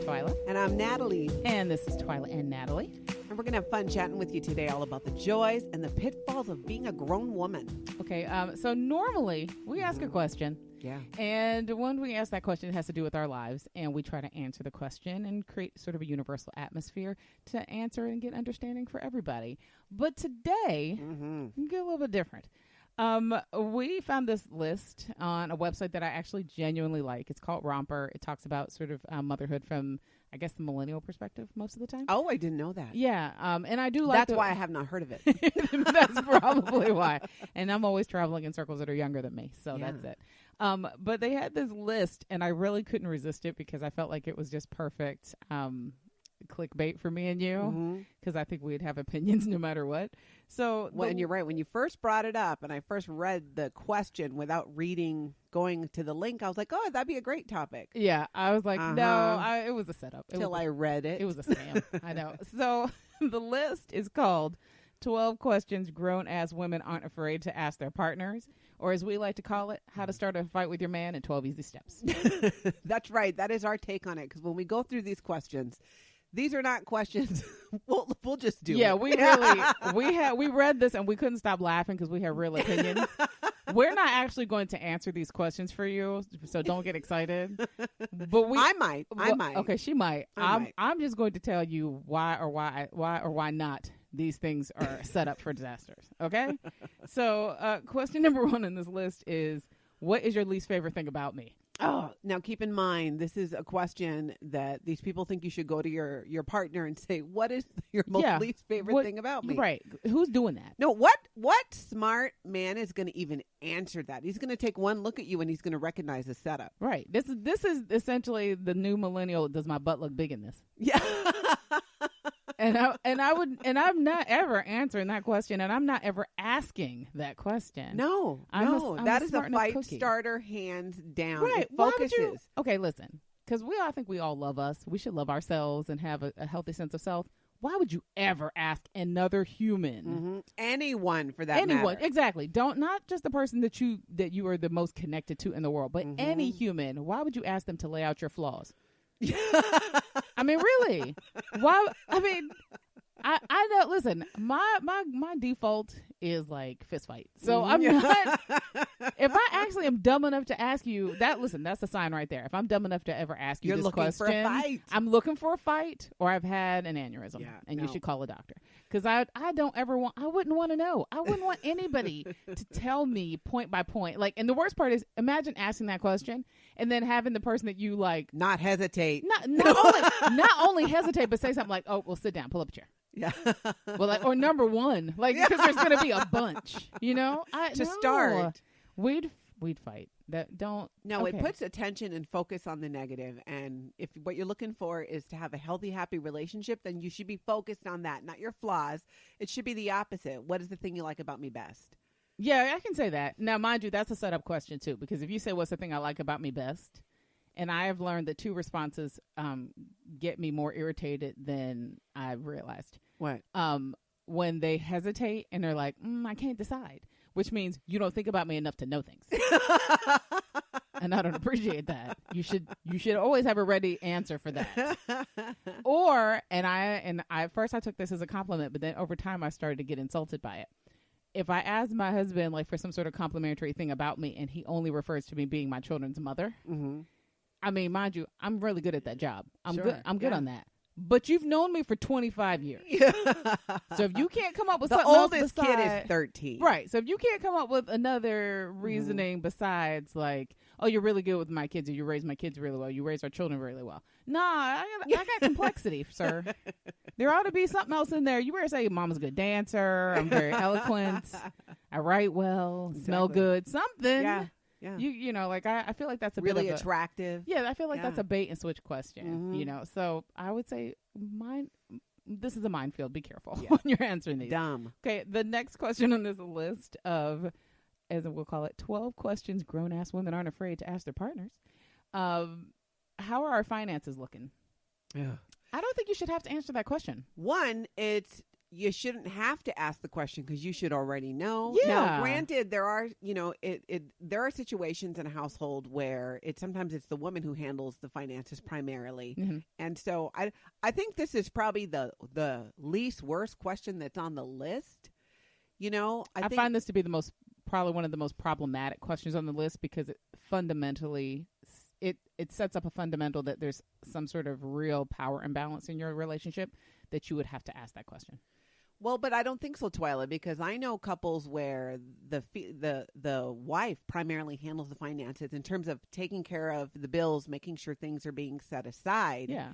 Twyla. And I'm Natalie. And this is Twyla and Natalie. And we're going to have fun chatting with you today all about the joys and the pitfalls of being a grown woman. Okay, so normally we ask a question. Yeah. And when we ask that question, it has to do with our lives. And we try to answer the question and create sort of a universal atmosphere to answer and get understanding for everybody. But today, we get a little bit different. We found this list on a website that I actually genuinely like. It's called Romper. It talks about sort of motherhood from, I guess, the millennial perspective most of the time. Oh, I didn't know that. Yeah. And I do like That's why I have not heard of it. That's probably why. And I'm always traveling in circles that are younger than me. So that's it. But they had this list and I really couldn't resist it because I felt like it was just perfect clickbait for me and you, because I think we'd have opinions no matter what. So and you're right. When you first brought it up and I first read the question without going to the link, I was like, oh, that'd be a great topic. Yeah. I was like, no, it was a setup. I read it. It was a scam. I know. So the list is called 12 Questions Grown-Ass Women Aren't Afraid to Ask Their Partners, or as we like to call it, How to Start a Fight with Your Man in 12 Easy Steps. That's right. That is our take on it, because when we go through these questions, these are not questions. We'll just do it. Yeah, we read this and we couldn't stop laughing because we have real opinions. We're not actually going to answer these questions for you, so don't get excited. But I might. Okay, she might. I'm just going to tell you why or why not these things are set up for disasters. Okay? So, question number 1 in this list is, what is your least favorite thing about me? Oh, now keep in mind, this is a question that these people think you should go to your partner and say, what is your least favorite thing about me? Right. Who's doing that? No, what smart man is going to even answer that? He's going to take one look at you and he's going to recognize the setup. Right. This is essentially the new millennial, does my butt look big in this? Yeah. And I'm not ever answering that question, and I'm not ever asking that question. No, that is a fight starter, hands down. Right. It focuses. Okay, listen, because I think we all love us. We should love ourselves and have a healthy sense of self. Why would you ever ask another human, anyone for that matter? Exactly. Not just the person that you are the most connected to in the world, but any human. Why would you ask them to lay out your flaws? I mean, really? Why? I mean, I know. Listen, my default is like fist fight. So I'm not. If I actually am dumb enough to ask you that, listen, that's a sign right there. If I'm dumb enough to ever ask you this question, for a fight. I'm looking for a fight, or I've had an aneurysm, you should call a doctor. Because I wouldn't want to know. I wouldn't want anybody to tell me point by point. Like, and the worst part is, imagine asking that question and then having the person that you like not hesitate, not only hesitate, but say something like, "Oh, well, sit down, pull up a chair." Yeah. Well, like, or number 1, like, because there's going to be a bunch, start. We'd fight. It puts attention and focus on the negative. And if what you're looking for is to have a healthy, happy relationship, then you should be focused on that, not your flaws. It should be the opposite. What is the thing you like about me best? Yeah, I can say that. Now, mind you, that's a setup question too, because if you say, what's the thing I like about me best? And I have learned that 2 responses get me more irritated than I've realized. What? When they hesitate and they're like, I can't decide, which means you don't think about me enough to know things. And I don't appreciate that. You should always have a ready answer for that. Or, I first I took this as a compliment, but then over time I started to get insulted by it. If I ask my husband like for some sort of complimentary thing about me and he only refers to me being my children's mother, I mean, mind you, I'm really good at that job. I'm good on that. But you've known me for 25 years. So if you can't come up with something else besides... The oldest kid is 13. Right. So if you can't come up with another reasoning besides like, oh, you're really good with my kids, or you raise my kids really well, you raise our children really well. Nah, I got complexity, sir. There ought to be something else in there. You better say mama's a good dancer, I'm very eloquent, I write well, smell good, something. Yeah. You know, like I feel like that's a really bit of attractive. I feel like that's a bait and switch question, So I would say this is a minefield. Be careful when you're answering these. Dumb. Okay. The next question on this list of, as we'll call it, 12 questions grown-ass women aren't afraid to ask their partners. How are our finances looking? Yeah. I don't think you should have to answer that question. One, it's you shouldn't have to ask the question because you should already know. Yeah. Now, granted, there are, there are situations in a household where sometimes it's the woman who handles the finances primarily. Mm-hmm. And so I think this is probably the least worst question that's on the list. I find this to be probably one of the most problematic questions on the list because it fundamentally it sets up a fundamental that there's some sort of real power imbalance in your relationship that you would have to ask that question. Well, but I don't think so, Twyla, because I know couples where the wife primarily handles the finances in terms of taking care of the bills, making sure things are being set aside. Yeah.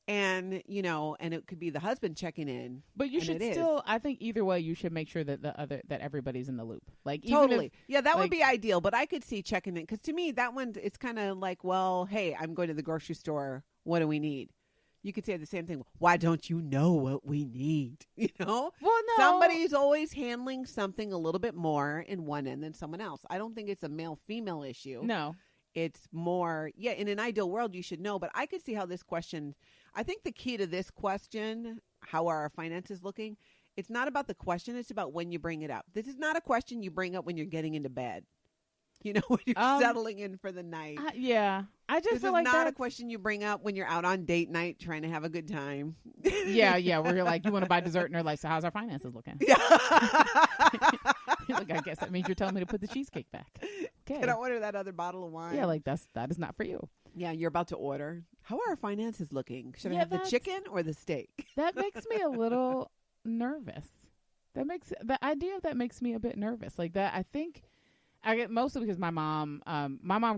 And, and it could be the husband checking in. But you should still, I think either way, you should make sure that that everybody's in the loop. Like, totally. That would be ideal. But I could see checking in. Because to me, that one, it's kind of like, well, hey, I'm going to the grocery store. What do we need? You could say the same thing. Why don't you know what we need? Well, no. Somebody's always handling something a little bit more in one end than someone else. I don't think it's a male-female issue. No. It's more, in an ideal world, you should know. But I could see how this question, I think the key to this question, how are our finances looking? It's not about the question. It's about when you bring it up. This is not a question you bring up when you're getting into bed. When you're settling in for the night. I just feel like this is not a question you bring up when you're out on date night trying to have a good time. Where you're like, you want to buy dessert, and they're like, so how's our finances looking? Yeah. Like, I guess that means you're telling me to put the cheesecake back. Okay. Can I order that other bottle of wine? Yeah, like that is not for you. Yeah, you're about to order. How are our finances looking? Should I have the chicken or the steak? That makes me a little nervous. The idea of that makes me a bit nervous. Like that, I think I get mostly because my mom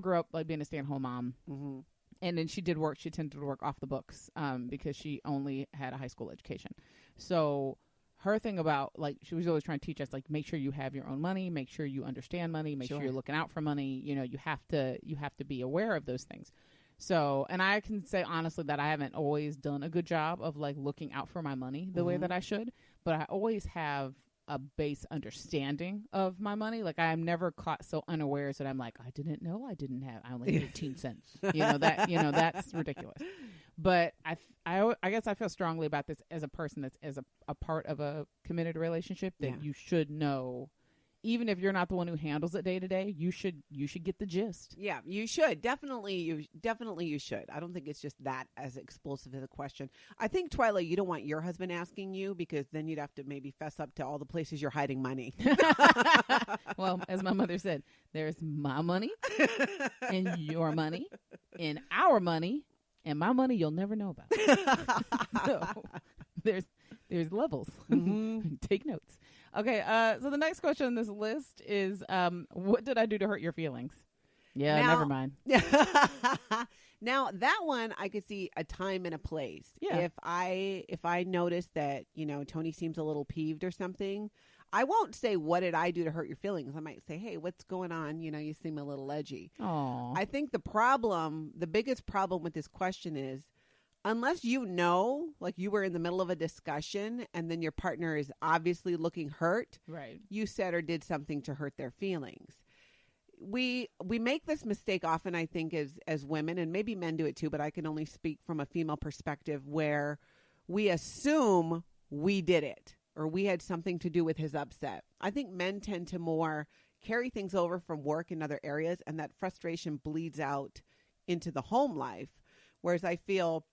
grew up like being a stay-at-home mom. Mm-hmm. And then she did work. She tended to work off the books because she only had a high school education. So her thing about, like, she was always trying to teach us, like, make sure you have your own money, make sure you understand money, make sure you're looking out for money. You have to be aware of those things. So, and I can say honestly that I haven't always done a good job of, like, looking out for my money the way that I should, but I always have a base understanding of my money. Like, I am never caught so unawares that I'm like, I didn't know I only had 18 cents. That's ridiculous. But I guess I feel strongly about this as a person that's as a part of a committed relationship that you should know, even if you're not the one who handles it day to day, you should get the gist. Yeah, you should. Definitely you should. I don't think it's just that as explosive as a question. I think, Twyla, you don't want your husband asking you because then you'd have to maybe fess up to all the places you're hiding money. Well, as my mother said, there's my money and your money and our money and my money you'll never know about. So there's levels. Mm-hmm. Take notes. Okay, so the next question on this list is, what did I do to hurt your feelings? Yeah, never mind. Now, that one, I could see a time and a place. Yeah. If I notice that, Tony seems a little peeved or something, I won't say, what did I do to hurt your feelings? I might say, hey, what's going on? You seem a little edgy. Aww. I think the biggest problem with this question is, unless like you were in the middle of a discussion and then your partner is obviously looking hurt, right? You said or did something to hurt their feelings. We make this mistake often, I think, as women, and maybe men do it too, but I can only speak from a female perspective, where we assume we did it or we had something to do with his upset. I think men tend to more carry things over from work and other areas, and that frustration bleeds out into the home life. Whereas I feel,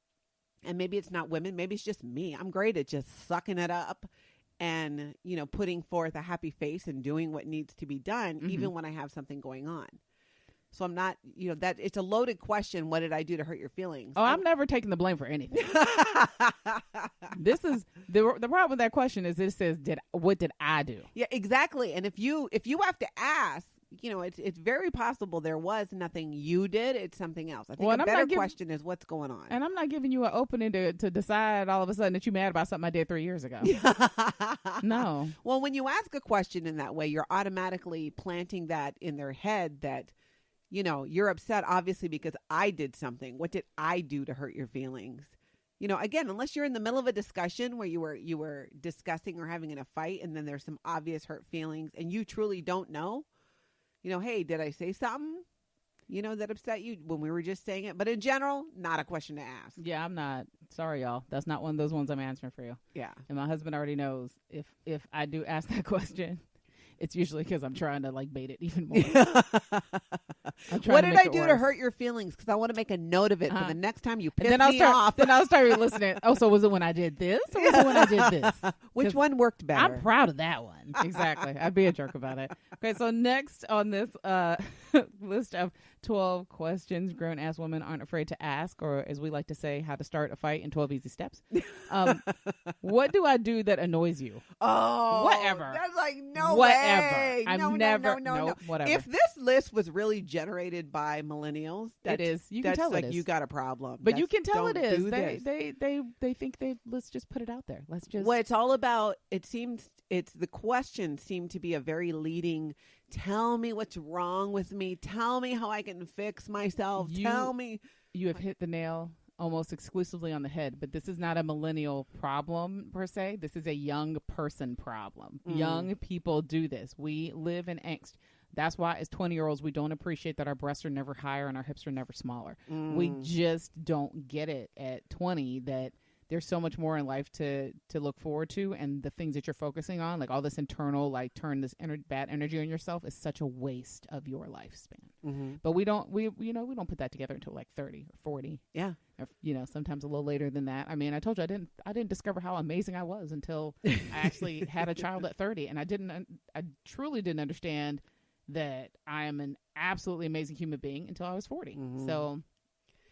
and maybe it's not women, maybe it's just me, I'm great at just sucking it up and, putting forth a happy face and doing what needs to be done, mm-hmm. even when I have something going on. So I'm not, that it's a loaded question. What did I do to hurt your feelings? Oh, I'm never taking the blame for anything. This is the problem with that question is it says, what did I do? Yeah, exactly. And if you have to ask, it's very possible there was nothing you did. It's something else. I think a better question is what's going on. And I'm not giving you an opening to decide all of a sudden that you're mad about something I did 3 years ago. No. Well, when you ask a question in that way, you're automatically planting that in their head that, you're upset obviously because I did something. What did I do to hurt your feelings? Again, unless you're in the middle of a discussion where you were discussing or having a fight and then there's some obvious hurt feelings and you truly don't know, hey, did I say something? that upset you when we were just saying it? But in general, not a question to ask. Yeah, I'm not. Sorry, y'all. That's not one of those ones I'm answering for you. Yeah. And my husband already knows if I do ask that question, it's usually because I'm trying to bait it even more. What did I do to hurt your feelings? Because I want to make a note of it for the next time you piss me off. Then I'll start listening. Oh, so was it when I did this or was it when I did this? Which one worked better? I'm proud of that one. Exactly. I'd be a jerk about it. Okay, so next on this list of 12 questions grown-ass women aren't afraid to ask, or as we like to say, how to start a fight in 12 easy steps. What do I do that annoys you? Oh, whatever. That's like, no whatever. way. No, whatever. If this list was really generated by millennials, it is. You can tell like it is. You got a problem. But you can tell don't it is. do this. They think let's just put it out there. Let's just. Well, it's all about. It seems the questions seem to be a very leading. Tell me what's wrong with me. Tell me how I can fix myself. Tell me. You have hit the nail almost exclusively on the head, but this is not a millennial problem per se. This is a young person problem. Young people do this. We live in angst. That's why as 20-year-olds, we don't appreciate that our breasts are never higher and our hips are never smaller. We just don't get it at 20 that there's so much more in life to look forward to, and the things that you're focusing on, like all this internal, turn this bad energy on yourself, is such a waste of your lifespan. But we don't put that together until 30 or 40. Yeah. Or, sometimes a little later than that. I mean, I told you I didn't discover how amazing I was until I actually had a child at 30, and I truly didn't understand that I am an absolutely amazing human being until I was 40. So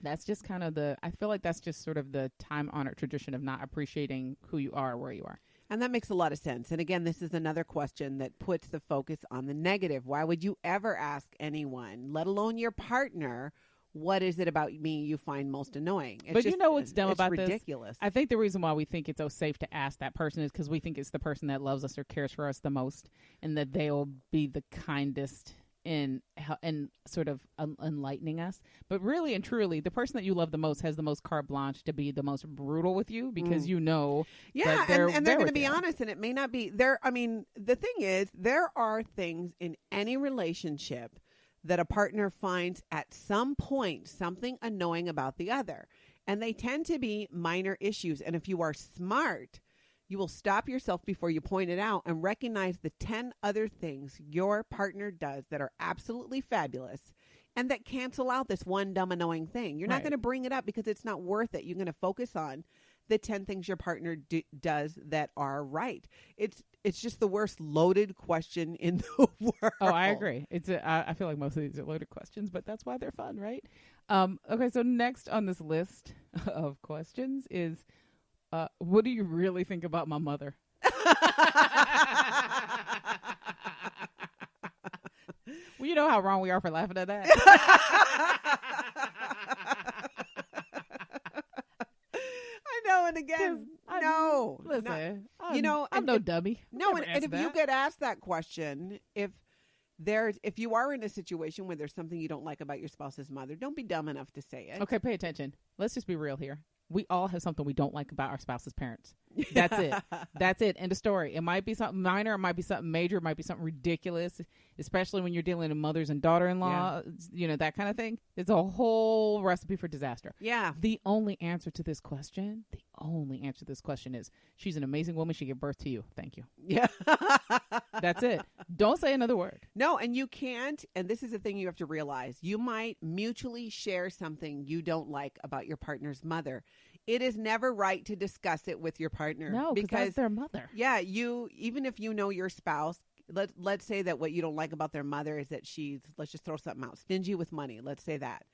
that's just kind of I feel like that's just sort of the time-honored tradition of not appreciating who you are, where you are. And that makes a lot of sense. And again, this is another question that puts the focus on the negative. Why would you ever ask anyone, let alone your partner, what is it about me you find most annoying? But you know what's dumb about this? It's ridiculous. I think the reason why we think it's so safe to ask that person is because we think it's the person that loves us or cares for us the most, and that they'll be the kindest in sort of enlightening us. But really and truly, the person that you love the most has the most carte blanche to be the most brutal with you, because that and they're going to be honest, and it may not be there. I mean, the thing is, there are things in any relationship that a partner finds at some point something annoying about the other, and they tend to be minor issues. And if you are smart, you will stop yourself before you point it out and recognize the 10 other things your partner does that are absolutely fabulous and that cancel out this one dumb, annoying thing. You're not going to bring it up because it's not worth it. You're going to focus on the 10 things your partner does that are right. It's just the worst loaded question in the world. Oh, I agree. I feel like most of these are loaded questions, but that's why they're fun, right? Okay, so next on this list of questions is, what do you really think about my mother? Well, you know how wrong we are for laughing at that. I know, and again, no. Listen, no. I'm no dummy. No, and if you get asked that question, if you are in a situation where there's something you don't like about your spouse's mother, don't be dumb enough to say it. Okay, pay attention. Let's just be real here. We all have something we don't like about our spouse's parents. That's it. That's it. End of story. It might be something minor. It might be something major. It might be something ridiculous, especially when you're dealing with mothers and daughter-in-law, that kind of thing. It's a whole recipe for disaster. Yeah. The only answer to this question is she's an amazing woman. She gave birth to you. Thank you. Yeah. That's it. Don't say another word. No, and you can't. And this is the thing you have to realize. You might mutually share something you don't like about your partner's mother. It is never right to discuss it with your partner. No, because that's their mother. Yeah, even if you know your spouse, let's say that what you don't like about their mother is that she's, let's just throw something out, stingy with money. Let's say that.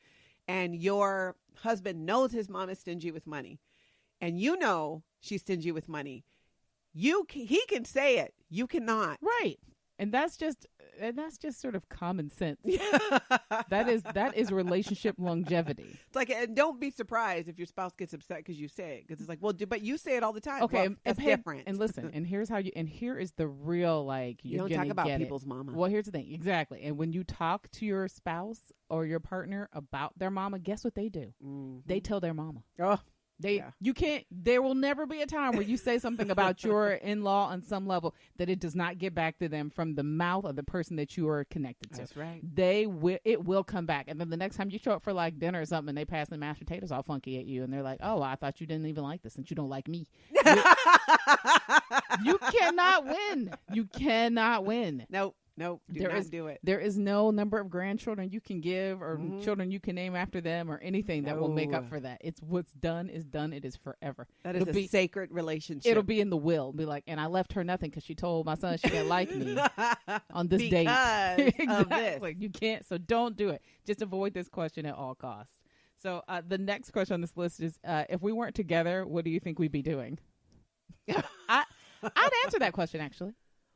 And your husband knows his mom is stingy with money. And you know she's stingy with money. He can say it. You cannot. Right. And that's just sort of common sense. That is relationship longevity. It's like, and don't be surprised if your spouse gets upset because you say it, because it's like, well, but you say it all the time. Okay, well, that's different. And listen, and here is the real, you don't talk about people's mama. Well, here's the thing, exactly. And when you talk to your spouse or your partner about their mama, guess what they do? Mm-hmm. They tell their mama. Oh. You can't, there will never be a time where you say something about your in-law on some level that it does not get back to them from the mouth of the person that you are connected to. That's right. It will come back. And then the next time you show up for like dinner or something and they pass the mashed potatoes all funky at you and they're like, oh, I thought you didn't even like this since you don't like me. You cannot win. You cannot win. Nope. Do not do it. There is no number of grandchildren you can give or children you can name after them or anything that will make up for that. It's what's done is done. It is forever. That is a sacred relationship. It'll be in the will. Be like, and I left her nothing because she told my son she didn't like me on this date. Exactly. Of this. You can't. So don't do it. Just avoid this question at all costs. So the next question on this list is, if we weren't together, what do you think we'd be doing? I'd answer that question, actually.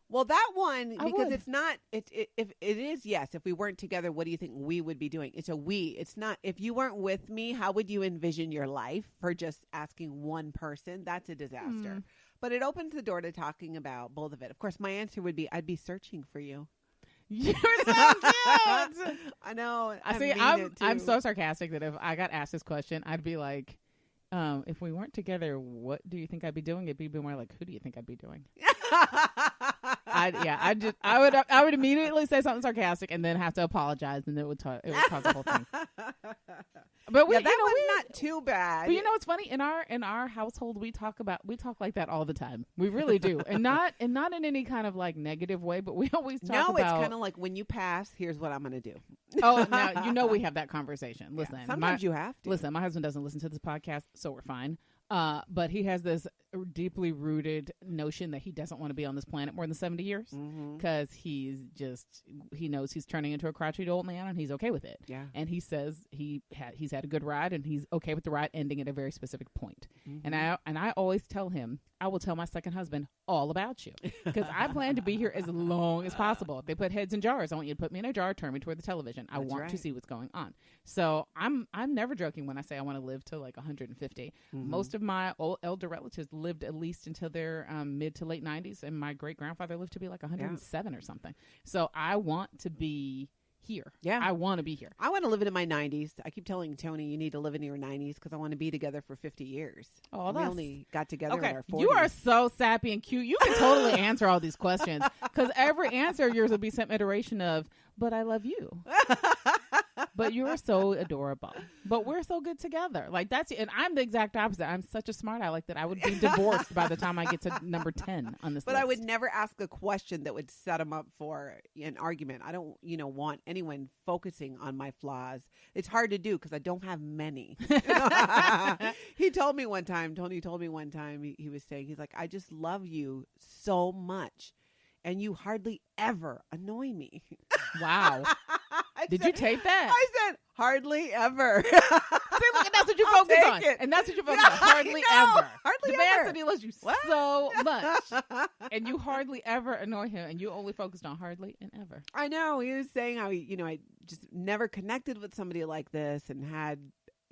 Well, that one, because it's not, if it is, yes, if we weren't together, what do you think we would be doing? It's a we. It's not, if you weren't with me, how would you envision your life for just asking one person? That's a disaster. But it opens the door to talking about both of it. Of course, my answer would be, I'd be searching for you. You're so cute. I know. I'm so sarcastic that if I got asked this question, I'd be like, if we weren't together, what do you think I'd be doing? It'd be more like, who do you think I'd be doing? I would immediately say something sarcastic and then have to apologize, and it would cause the whole thing. But that was not too bad. But you know, it's funny in our household we talk like that all the time. We really do, and not in any kind of like negative way. But we always talk about. No, it's kind of like when you pass. Here's what I'm going to do. Oh, now you know we have that conversation. Listen, sometimes you have to. Listen, my husband doesn't listen to this podcast, so we're fine. But he has this deeply rooted notion that he doesn't want to be on this planet more than 70 years because he knows he's turning into a crotchety old man and he's okay with it. Yeah. And he says he's had a good ride and he's okay with the ride ending at a very specific point. And I always tell him, I will tell my second husband all about you because I plan to be here as long as possible. If they put heads in jars, I want you to put me in a jar, turn me toward the television. I want to see what's going on. So I'm never joking when I say I want to live to like 150. Most of my old elder relatives lived at least until their mid to late 90s, and my great grandfather lived to be like 107 or something. So I want to be here. Yeah, I want to be here. I want to live into my 90s. I keep telling Tony, you need to live into your 90s because I want to be together for 50 years. Oh, we only got together in our 40s. You are so sappy and cute. You can totally answer all these questions because every answer of yours will be some iteration of, but I love you. But you're so adorable. But we're so good together. Like and I'm the exact opposite. I'm such a smart aleck that I would be divorced by the time I get to number 10 on this list. But I would never ask a question that would set him up for an argument. I don't, want anyone focusing on my flaws. It's hard to do because I don't have many. He told me one time, Tony told me one time, he was saying, he's like, I just love you so much. And you hardly ever annoy me. Wow. Did you tape that? I said, hardly ever. See, look, and that's what you focus on. And that's what you focus on. Hardly ever. Hardly the ever. Man said he loves you so much. And you hardly ever annoy him. And you only focused on hardly and ever. I know. He was saying how, I just never connected with somebody like this and had,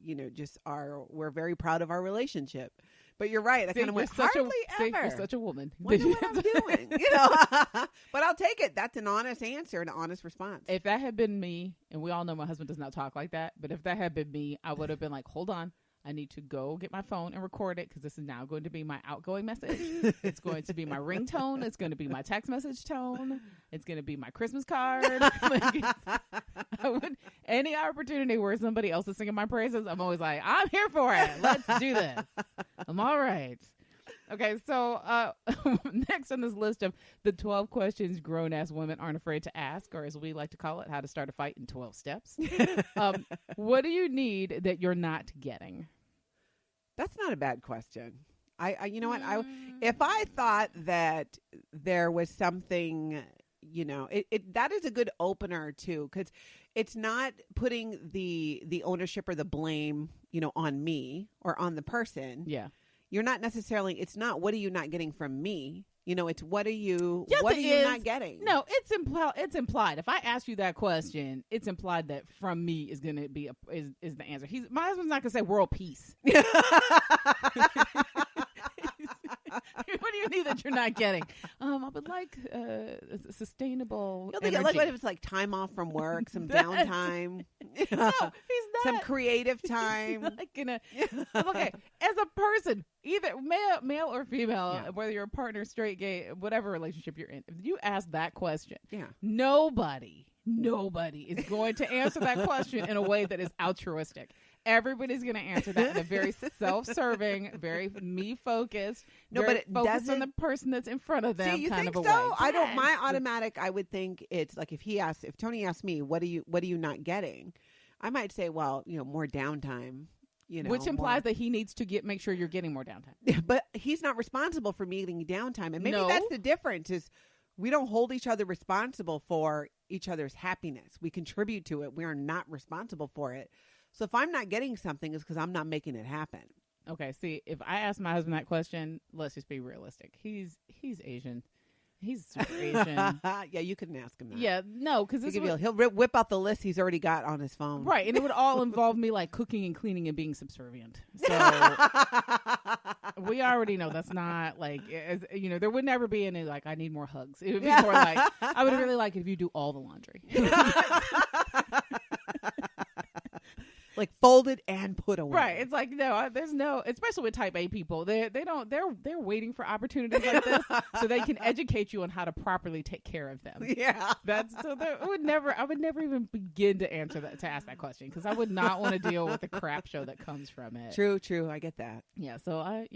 we're very proud of our relationship. But you're right. I kind of went, hardly ever. You're such a woman. Wonder what I'm doing. But I'll take it. That's an honest answer, an honest response. If that had been me, and we all know my husband does not talk like that, but if that had been me, I would have been like, hold on. I need to go get my phone and record it because this is now going to be my outgoing message. It's going to be my ringtone. It's going to be my text message tone. It's going to be my Christmas card. Any opportunity where somebody else is singing my praises, I'm always like, I'm here for it. Let's do this. I'm all right. Okay, so next on this list of the 12 questions grown-ass women aren't afraid to ask, or as we like to call it, how to start a fight in 12 steps. What do you need that you're not getting? That's not a bad question. You know what? If I thought that there was something, that is a good opener too, because it's not putting the ownership or the blame, on me or on the person. Yeah. You're not necessarily, it's not, what are you not getting from me? It's what are you yes, what are you not getting? No, it's implied. If I ask you that question, it's implied that from me is going to be is the answer. My husband's not going to say world peace. What do you need that you're not getting? I would like sustainable energy. Like what if it's like time off from work, some downtime? No, he's some creative time. Like okay, as a person, either male or female, whether you're a partner, straight, gay, whatever relationship you're in, if you ask that question, nobody is going to answer that question in a way that is altruistic. Everybody's going to answer that in a very self-serving, very me-focused, but focused on the person that's in front of them. See, you kind think of a so? way. I don't. My automatic, I would think it's like if Tony asks me, what are you not getting? I might say, well, more downtime. Which implies that he needs to make sure you're getting more downtime. But he's not responsible for me getting downtime, and maybe that's the difference. Is we don't hold each other responsible for each other's happiness. We contribute to it. We are not responsible for it. So if I'm not getting something, it's because I'm not making it happen. Okay, see, if I ask my husband that question, let's just be realistic. He's Asian. He's super Asian. Yeah, you couldn't ask him that. Yeah, no, because he'll whip out the list he's already got on his phone. Right, and it would all involve me like cooking and cleaning and being subservient. So we already know that's not like, there would never be any like, I need more hugs. It would be more like, I would really like it if you do all the laundry. Like folded and put away. Right. It's like, there's no, especially with type A people, they're waiting for opportunities like this so they can educate you on how to properly take care of them. Yeah. I would never even begin to ask that question because I would not want to deal with the crap show that comes from it. True. I get that. Yeah. So I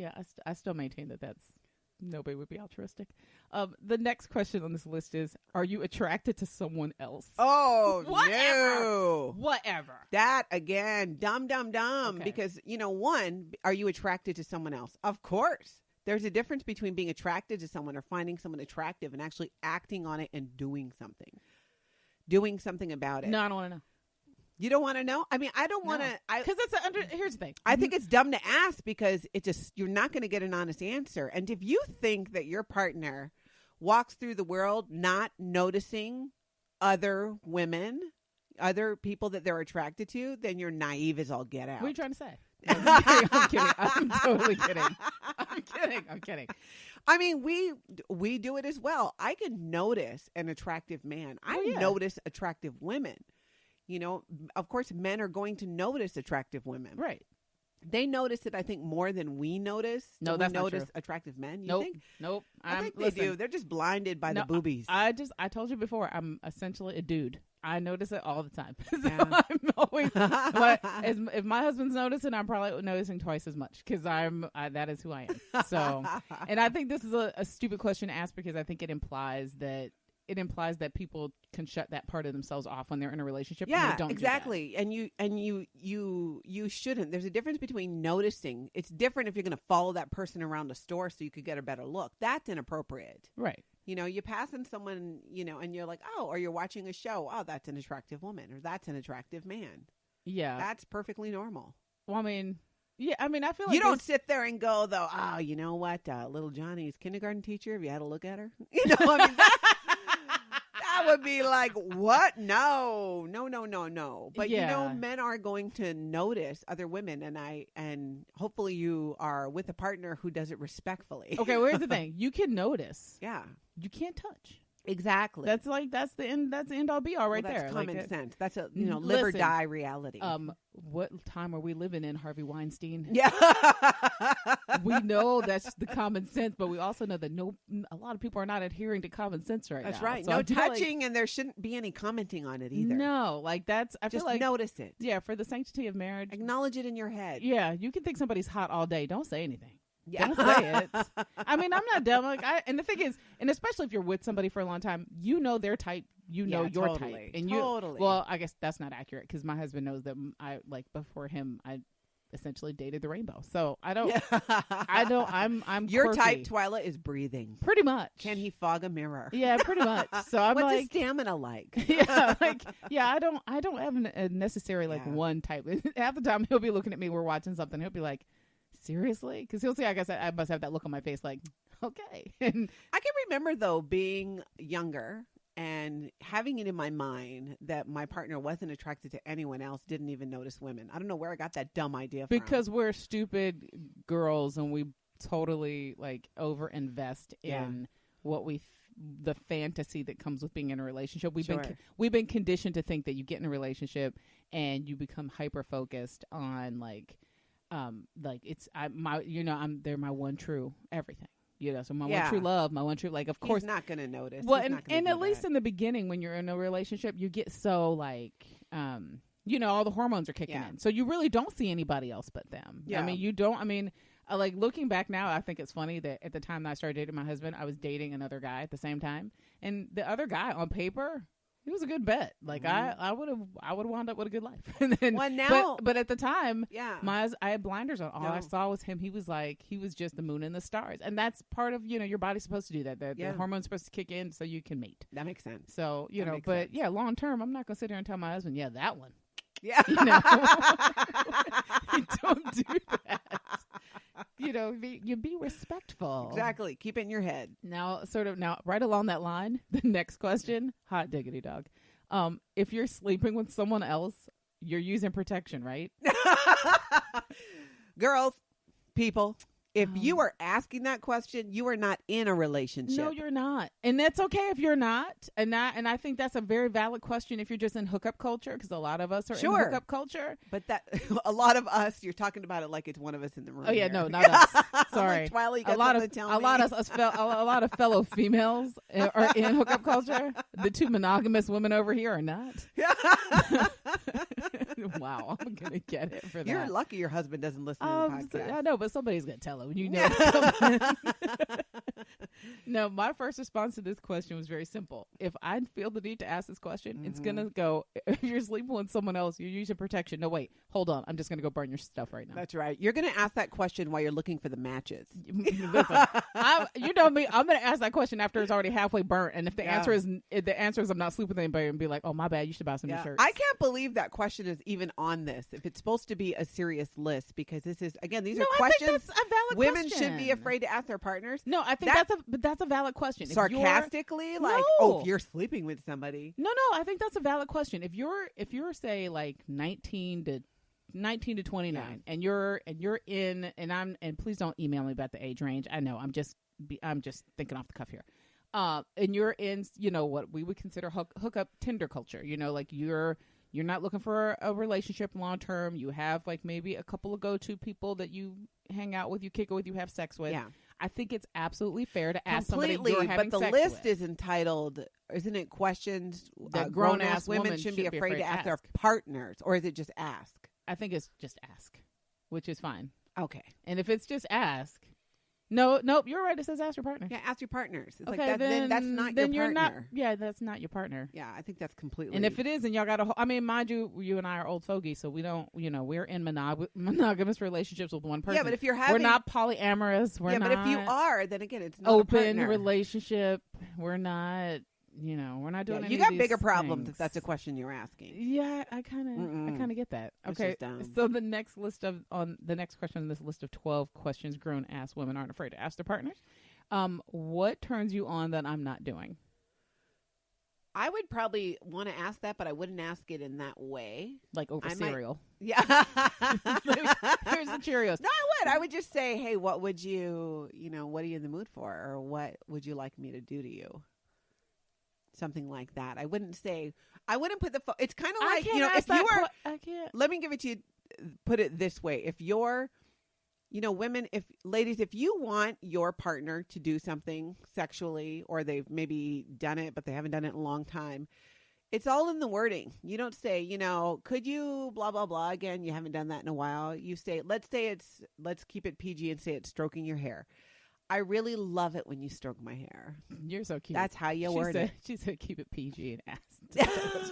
still maintain that nobody would be altruistic. The next question on this list is, are you attracted to someone else? Oh, no. Whatever. That, again, dumb. Okay. Because, one, are you attracted to someone else? Of course. There's a difference between being attracted to someone or finding someone attractive and actually acting on it and doing something about it. No, I don't want to know. You don't want to know? I mean, I don't want to. Because here's the thing. I think it's dumb to ask because you're not going to get an honest answer. And if you think that your partner walks through the world not noticing other women, other people that they're attracted to, then you're naive as all get out. What are you trying to say? No, I'm kidding. I'm totally kidding. I'm kidding. I mean, we do it as well. I can notice an attractive man. I notice attractive women. Of course, men are going to notice attractive women. Right. They notice it, I think, more than we notice. No, that's not true. Notice attractive men? Nope. I think they do. They're just blinded by the boobies. I told you before, I'm essentially a dude. I notice it all the time. So Yeah. I'm always, if my husband's noticing, I'm probably noticing twice as much because that is who I am. So, and I think this is a stupid question to ask because I think it implies that people can shut that part of themselves off when they're in a relationship. Yeah, and they don't exactly. Do that. And you shouldn't. There's a difference between noticing. It's different if you're going to follow that person around the store so you could get a better look. That's inappropriate. Right. You're passing someone, and you're like, oh, or you're watching a show. Oh, that's an attractive woman or that's an attractive man. Yeah. That's perfectly normal. Well, I mean, yeah, I mean, I feel like you don't sit there and go, though, oh, you know what? Little Johnny's kindergarten teacher, have you had a look at her? I mean, that would be like, what? No. But men are going to notice other women, and hopefully you are with a partner who does it respectfully. Okay, well, here's the thing: you can notice. Yeah, you can't touch. Exactly. That's the end all be all right there. That's common sense. That's a live or die reality. What time are we living in, Harvey Weinstein? Yeah. We know that's the common sense, but we also know that a lot of people are not adhering to common sense right now. That's right. So no touching, and there shouldn't be any commenting on it either. No, I just feel like notice it. Yeah, for the sanctity of marriage, acknowledge it in your head. Yeah, you can think somebody's hot all day. Don't say anything. Yeah. Don't say it. I mean, I'm not dumb. And the thing is, and especially if you're with somebody for a long time, their type, your totally. type. And totally. Well, I guess that's not accurate because my husband knows that before him, I essentially dated the rainbow. So I'm your quirky. type, Twyla, is breathing. Pretty much. Can he fog a mirror? Yeah, pretty much. So I'm what's his stamina like? I don't have a necessary one type. Half the time he'll be looking at me, we're watching something, he'll be like, seriously? Because he'll see, I guess I must have that look on my face like, okay. And I can remember, though, being younger and having it in my mind that my partner wasn't attracted to anyone else, didn't even notice women. I don't know where I got that dumb idea from. Because we're stupid girls and we totally over-invest in what the fantasy that comes with being in a relationship. We've been conditioned to think that you get in a relationship and you become hyper focused on they're my one true everything. So my one true love, my one true, of course. He's not going to notice. Well, and at least in the beginning when you're in a relationship, you get so all the hormones are kicking in. So you really don't see anybody else but them. Yeah. I mean, you don't, looking back now, I think it's funny that at the time that I started dating my husband, I was dating another guy at the same time. And the other guy on paper, he was a good bet. I would have wound up with a good life. And then, but at the time, I had blinders on. All I saw was him. He was just the moon and the stars. And that's part of, your body's supposed to do that. The hormone's supposed to kick in so you can mate. That makes sense. So, long term, I'm not going to sit there and tell my husband, that one. Yeah. You don't do that. You be respectful. Exactly. Keep it in your head. Now, right along that line, the next question, hot diggity dog. If you're sleeping with someone else, you're using protection, right? Girls, people, if you are asking that question, you are not in a relationship. No, you're not. And that's okay if you're not. And I think that's a very valid question if you're just in hookup culture, because a lot of us are in hookup culture. But that a lot of us, you're talking about it like it's one of us in the room. Oh yeah, no, not us. Sorry. A lot of fellow females are in hookup culture. The two monogamous women over here are not. Wow, I'm gonna get it for that. You're lucky your husband doesn't listen to the podcast. I know, but somebody's gonna tell him. No, my first response to this question was very simple. If I feel the need to ask this question, it's gonna go. If you're sleeping with someone else, you're using protection. No, wait, hold on. I'm just gonna go burn your stuff right now. That's right. You're gonna ask that question while you're looking for the matches. Listen, you know me. I'm gonna ask that question after it's already halfway burnt, and if the answer is I'm not sleeping with anybody, and be like, oh my bad, you should buy some new shirts. I can't believe that question is even on this. If it's supposed to be a serious list, because this is these are questions. I think that's a valid women question. shouldn't be afraid to ask their partners. No, I think that's a valid question. Sarcastically, if you're sleeping with somebody. No, I think that's a valid question. If you're say 19 to 29, and you're in, and please don't email me about the age range. I know I'm just thinking off the cuff here. And you're in, what we would consider hookup Tinder culture. You're not looking for a relationship long term. You have maybe a couple of go-to people that you hang out with, you kick it with, you have sex with. Yeah. I think it's absolutely fair to ask somebody you're having but the sex list with. is entitled, isn't it, questions that grown-ass women shouldn't be afraid to ask their partners, or is it just ask? I think it's just ask, which is fine. Okay. And if it's just ask, nope, you're right. It says ask your partner. Yeah, ask your partners. It's okay, then that's not your partner. You're not. Yeah, that's not your partner. Yeah, I think that's completely. And if it is, and y'all got mind you and I are old fogies, so we don't. We're in monogamous relationships with one person. Yeah, but if you're we're not polyamorous. We're not. But if you are, then again, it's not open relationship. We're not. We're not doing. You got bigger problems if that's a question you're asking. Yeah, I kind of get that. Okay, so the next question on this list of 12 questions grown-ass women aren't afraid to ask their partners. What turns you on that I'm not doing? I would probably want to ask that, but I wouldn't ask it in that way. Like over cereal. Yeah. Here's the Cheerios. No, I would. I would just say, hey, what would you, what are you in the mood for? Or what would you like me to do to you? Something like that. I wouldn't put the it's kind of like, if you were, I can't. Let me give it to you, put it this way. If you're, women, ladies, if you want your partner to do something sexually, or they've maybe done it, but they haven't done it in a long time, it's all in the wording. You don't say, could you blah, blah, blah. Again, you haven't done that in a while. You say, let's keep it PG and say it's stroking your hair. I really love it when you stroke my hair. You're so cute. That's how you word it. She said keep it PG and ask. That's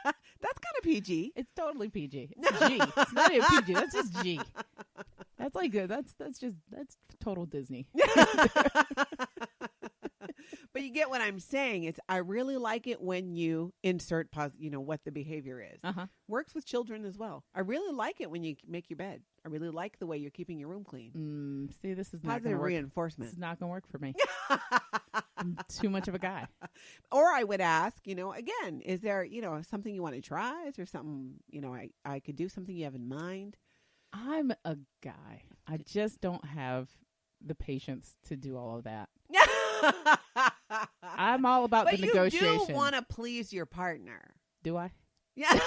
kind of PG. It's totally PG. It's G. It's not even PG. That's just G. That's that's total Disney. But you get what I'm saying. It's I really like it when you insert what the behavior is. Works with children as well. I really like it when you make your bed. I really like the way you're keeping your room clean. See, this is positive reinforcement. It's not going to work for me. I'm too much of a guy. Or I would ask, again, is there, something you want to try? Is there something, I could do, something you have in mind? I'm a guy. I just don't have the patience to do all of that. I'm all about the negotiation. But you do want to please your partner. Do I? Yeah.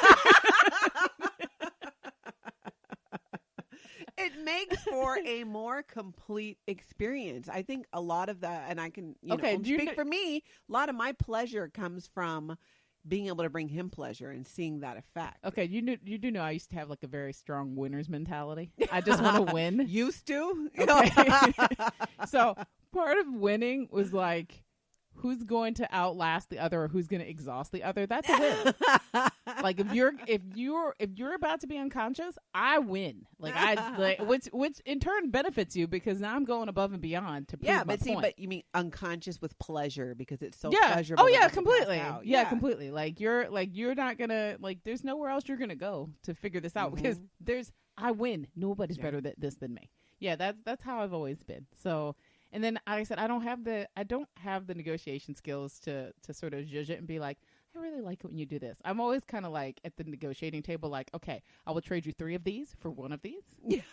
It makes for a more complete experience. I think a lot of that, and I can speak for me, a lot of my pleasure comes from being able to bring him pleasure and seeing that effect. Okay, you do know I used to have like a very strong winner's mentality. I just want to win. Used to? Okay. So part of winning was like, who's going to outlast the other or who's going to exhaust the other? That's a win. Like if you're about to be unconscious, I win. Which in turn benefits you because now I'm going above and beyond to prove my point. But you mean unconscious with pleasure because it's so pleasurable. Oh yeah, completely. Yeah, completely. Like you're not gonna there's nowhere else you're gonna go to figure this out because I win. Nobody's better at this than me. Yeah, that's how I've always been. So. And then, like I said, I don't have the negotiation skills to sort of judge it and be like, I really like it when you do this. I'm always kind of like at the negotiating table, like, okay, I will trade you 3 of these for 1 of these,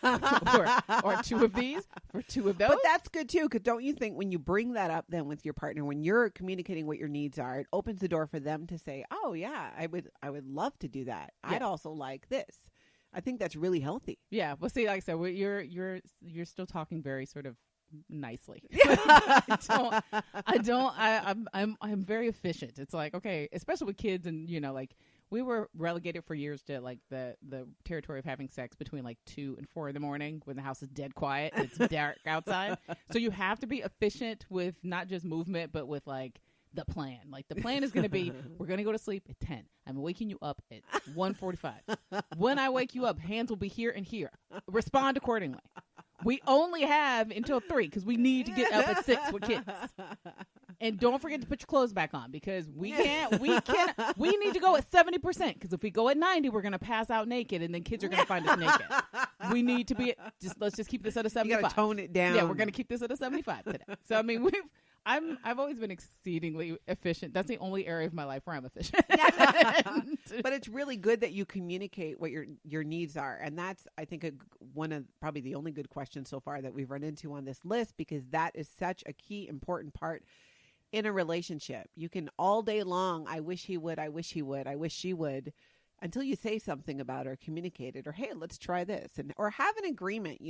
or 2 of these for 2 of those. But that's good too, because don't you think when you bring that up then with your partner, when you're communicating what your needs are, it opens the door for them to say, oh yeah, I would love to do that. Yeah. I'd also like this. I think that's really healthy. Yeah. Well, see, like I said, you're still talking very sort of nicely. I'm very efficient. It's like, okay, especially with kids and like we were relegated for years to like the territory of having sex between like 2 and 4 in the morning when the house is dead quiet and it's dark outside. So you have to be efficient with not just movement but with like the plan. Like the plan is going to be, we're going to go to sleep at 10. I'm waking you up at 1:45. When I wake you up, hands will be here and here. Respond accordingly. We only have until 3 because we need to get up at 6 with kids. And don't forget to put your clothes back on because we need to go at 70% because if we go at 90, we're going to pass out naked and then kids are going to find us naked. We need to be let's just keep this at a 75. You got to tone it down. Yeah, we're going to keep this at a 75 today. So I mean, I've always been exceedingly efficient. That's the only area of my life where I'm efficient. But it's really good that you communicate what your needs are. And that's, I think, one of probably the only good questions so far that we've run into on this list because that is such a key, important part in a relationship. You can all day long, I wish he would, I wish he would, I wish she would, until you say something about it or communicate it or, hey, let's try this or have an agreement.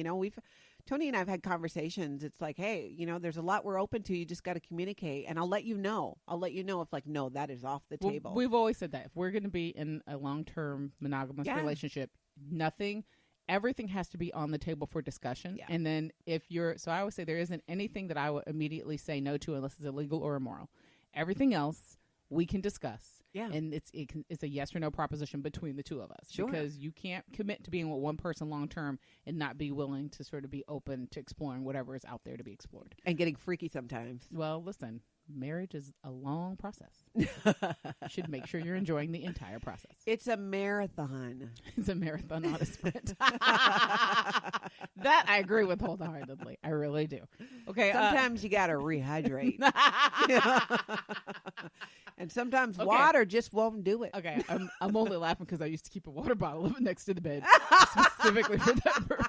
Tony and I have had conversations. It's like, hey, there's a lot we're open to. You just got to communicate and I'll let you know. If like, no, that is off the table. We've always said that if we're going to be in a long-term monogamous relationship, everything has to be on the table for discussion. Yeah. And then so I always say there isn't anything that I would immediately say no to unless it's illegal or immoral. Everything else we can discuss. Yeah. And it's a yes or no proposition between the two of us. Sure. Because you can't commit to being with one person long term and not be willing to sort of be open to exploring whatever is out there to be explored. And getting freaky sometimes. Well, listen, marriage is a long process. You should make sure you're enjoying the entire process. It's a marathon. It's a marathon, not a sprint. That I agree with wholeheartedly. I really do. Okay. Sometimes you got to rehydrate. And sometimes water just won't do it. Okay. I'm only laughing because I used to keep a water bottle next to the bed specifically for that purpose.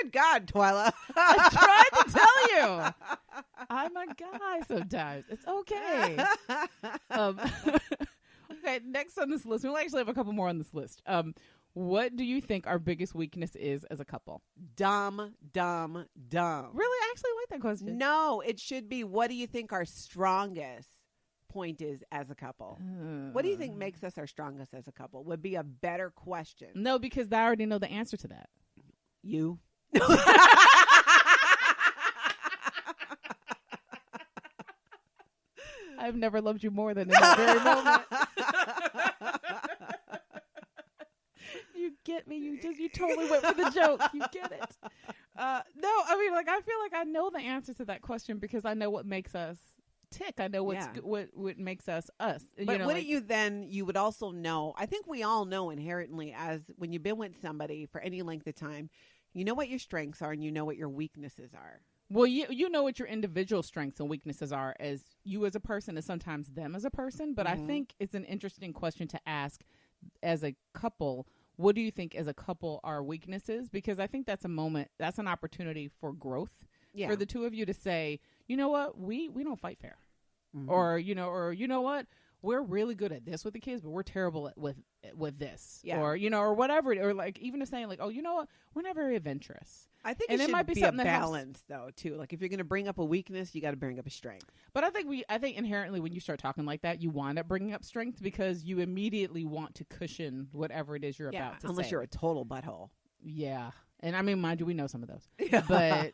Good God, Twyla. I tried to tell you. I'm a guy sometimes. It's okay. Okay, next on this list, we'll actually have a couple more on this list. What do you think our biggest weakness is as a couple? Dumb. Really? I actually like that question. No, it should be, what do you think our strongest point is as a couple? What do you think makes us our strongest as a couple? Would be a better question. No, because I already know the answer to that. You. I've never loved you more than in that very moment. You get me. You totally went for the joke. You get it. No, I mean, I feel like I know the answer to that question because I know what makes us tick. I know what makes us us. But wouldn't you then, you would also know, I think we all know inherently as when you've been with somebody for any length of time, you know what your strengths are and you know what your weaknesses are. Well, you know what your individual strengths and weaknesses are as you as a person and sometimes them as a person. But I think it's an interesting question to ask as a couple. What do you think as a couple are weaknesses? Because I think that's an opportunity for growth for the two of you to say, you know what, we don't fight fair. Or you know what, we're really good at this with the kids, but we're terrible at with this, Yeah. or or whatever, or like even if saying like, oh, you know what, we're not very adventurous. I think And it it should might be be a something that helps. balance, though, too. Like if you're going to bring up a weakness, you got to bring up a strength. But I think inherently when you start talking like that, you wind up bringing up strength because you immediately want to cushion whatever it is you're about to say. Unless you're a total butthole. Yeah. And I mean, mind you, we know some of those. But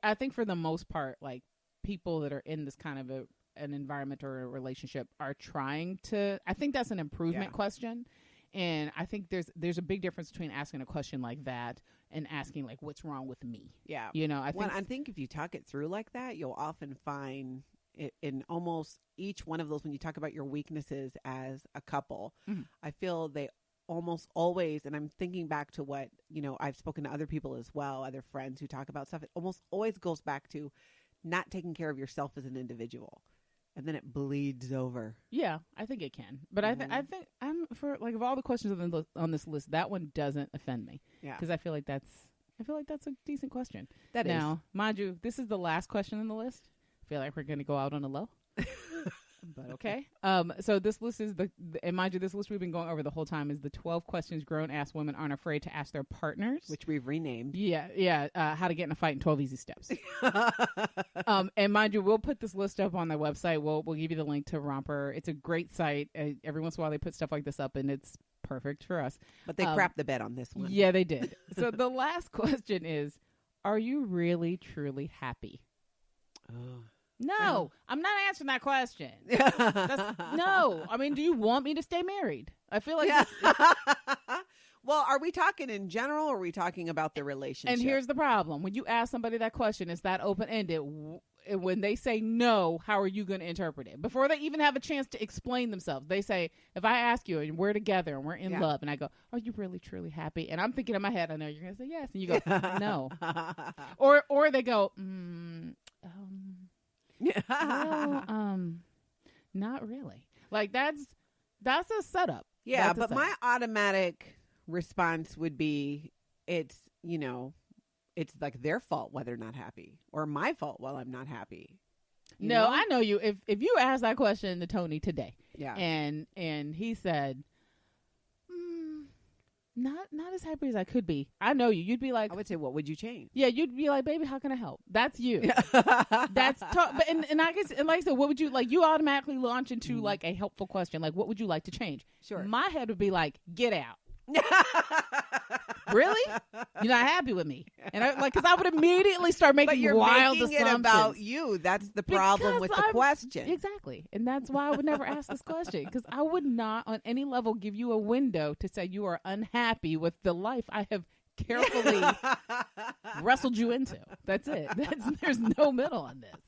I think for the most part, like people that are in this kind of an environment or a relationship are trying to, I think that's an improvement question. And I think there's a big difference between asking a question like that and asking like, what's wrong with me? Yeah. I think if you talk it through like that, you'll often find it in almost each one of those, when you talk about your weaknesses as a couple, I feel they almost always, and I'm thinking back to what, I've spoken to other people as well, other friends who talk about stuff. It almost always goes back to not taking care of yourself as an individual. And then it bleeds over. Yeah, I think it can. But I think I'm for like of all the questions on this list, that one doesn't offend me. Yeah, because I feel like that's a decent question. That is. Now, mind you, this is the last question on the list. I feel like we're going to go out on a low. But okay. So this list is and mind you, this list we've been going over the whole time is the 12 questions grown-ass women aren't afraid to ask their partners. Which we've renamed. Yeah. How to get in a fight in 12 easy steps. And mind you, we'll put this list up on the website. We'll give you the link to Romper. It's a great site. Every once in a while they put stuff like this up, and it's perfect for us. But they crapped the bed on this one. Yeah, they did. So the last question is, are you really, truly happy? No, I'm not answering that question. No. I mean, do you want me to stay married? I feel like Well, are we talking in general or are we talking about the relationship? And here's the problem. When you ask somebody that question, it's that open-ended. When they say no, how are you going to interpret it? Before they even have a chance to explain themselves, they say, if I ask you and we're together and we're in love, and I go, are you really, truly happy? And I'm thinking in my head, I know you're going to say yes. And you go, no. Or they go, well, not really. Like that's a setup. Yeah, That's a but setup. my automatic response would be, it's like their fault why they're not happy, or my fault while I'm not happy. You No, know? I know you. If you asked that question to Tony today, Yeah. and he said, not as happy as I could be. I know you. You'd be like, I would say, what would you change? yeah, you'd be like, baby, how can I help? That's you. That's but and I guess, and like I said, what would you like? You automatically launch into like a helpful question, like what would you like to change? Sure. My head would be like, get out. Really? You're not happy with me? And because I would immediately start making But you're wild making assumptions it about you. That's the problem with the question. Exactly. And that's why I would never ask this question, because I would not on any level give you a window to say you are unhappy with the life I have carefully wrestled you into. That's it. There's no middle on this.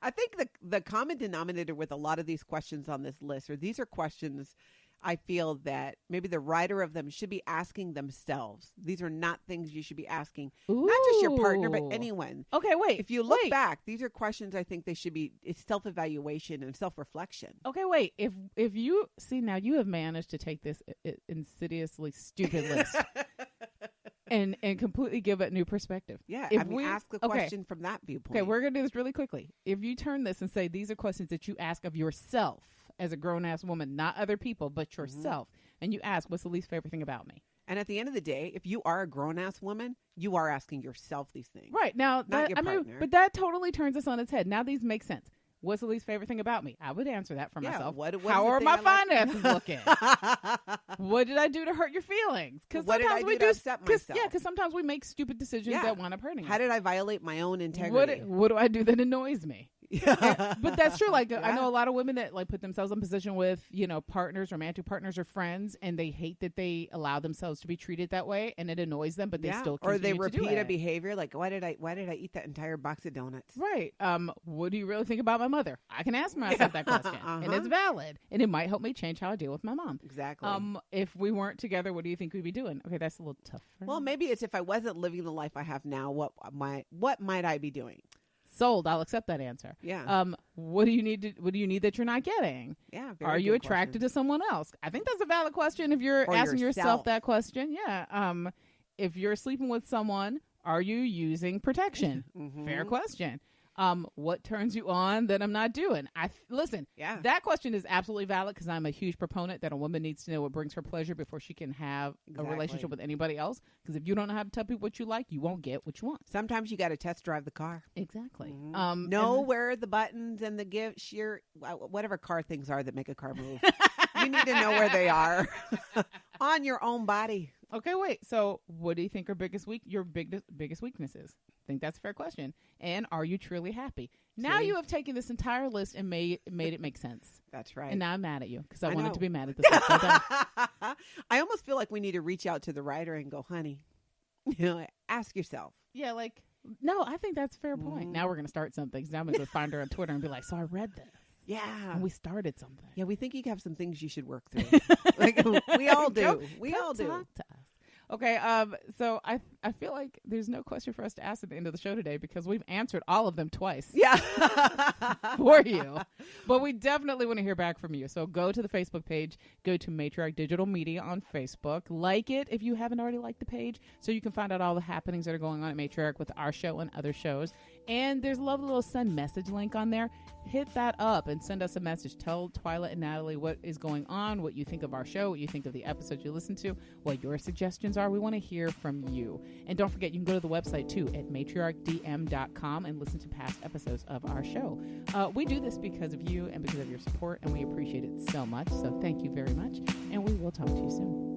I think the common denominator with a lot of these questions on this list, or these are questions I feel that maybe the writer of them should be asking themselves. These are not things you should be asking, not just your partner, but anyone. Okay, wait. If you look back, these are questions I think they should be. It's self-evaluation and self-reflection. Okay, wait. If you see now, you have managed to take this insidiously stupid list and completely give it new perspective. Yeah, if we ask the question from that viewpoint. Okay, we're gonna do this really quickly. If you turn this and say these are questions that you ask of yourself as a grown-ass woman, not other people, but yourself, and you ask, what's the least favorite thing about me? And at the end of the day, if you are a grown-ass woman, you are asking yourself these things. Right. Now, not your partner. but that totally turns us on its head. Now these make sense. What's the least favorite thing about me? I would answer that for myself. How are my finances looking? What did I do to hurt your feelings? Because what did I do to upset myself? Yeah, because sometimes we make stupid decisions that wind up hurting us. How did I violate my own integrity? What do I do that annoys me? But that's true. Like I know a lot of women that like put themselves in position with partners, romantic partners, or friends, and they hate that they allow themselves to be treated that way, and it annoys them. But they still continue or they to do repeat it. a behavior like, why did I eat that entire box of donuts? Right. What do you really think about my mother? I can ask myself that question, and it's valid, and it might help me change how I deal with my mom. Exactly. If we weren't together, what do you think we'd be doing? Okay, that's a little tougher. Well, maybe it's if I wasn't living the life I have now, what might I be doing? Sold. I'll accept that answer. Yeah. What do you need that you're not getting? Yeah. Are you attracted to someone else? I think that's a valid question if you're asking yourself that question. Yeah. If you're sleeping with someone, are you using protection? Fair question. What turns you on that I'm not doing? Listen, Yeah. that question is absolutely valid because I'm a huge proponent that a woman needs to know what brings her pleasure before she can have a relationship with anybody else. Because if you don't know how to tell people what you like, you won't get what you want. Sometimes you got to test drive the car. Exactly. Know where the buttons and the whatever car things are that make a car move. You need to know where they are on your own body. Okay, wait. So, what do you think are your biggest weaknesses? I think that's a fair question. And are you truly happy? Now you have taken this entire list and made it make sense. That's right. And now I'm mad at you because I wanted to be mad at this list. I almost feel like we need to reach out to the writer and go, honey, ask yourself. Yeah, like, no, I think that's a fair point. Now we're going to start something. So now I'm going to go find her on Twitter and be like, so I read this. Yeah. And we started something. Yeah, we think you have some things you should work through. Like, we all do. We all do. Talk to us. Okay, so I feel like there's no question for us to ask at the end of the show today because we've answered all of them twice. Yeah. For you. But we definitely want to hear back from you. So go to the Facebook page, go to Matriarch Digital Media on Facebook. Like it if you haven't already liked the page so you can find out all the happenings that are going on at Matriarch with our show and other shows. And there's a lovely little send message link on there. Hit that up and send us a message. Tell Twyla and Natalie what is going on, what you think of our show, what you think of the episodes you listen to, what your suggestions are. We want to hear from you. And don't forget, you can go to the website too at matriarchdm.com and listen to past episodes of our show. We do this because of you and because of your support, and we appreciate it so much. So thank you very much, and we will talk to you soon.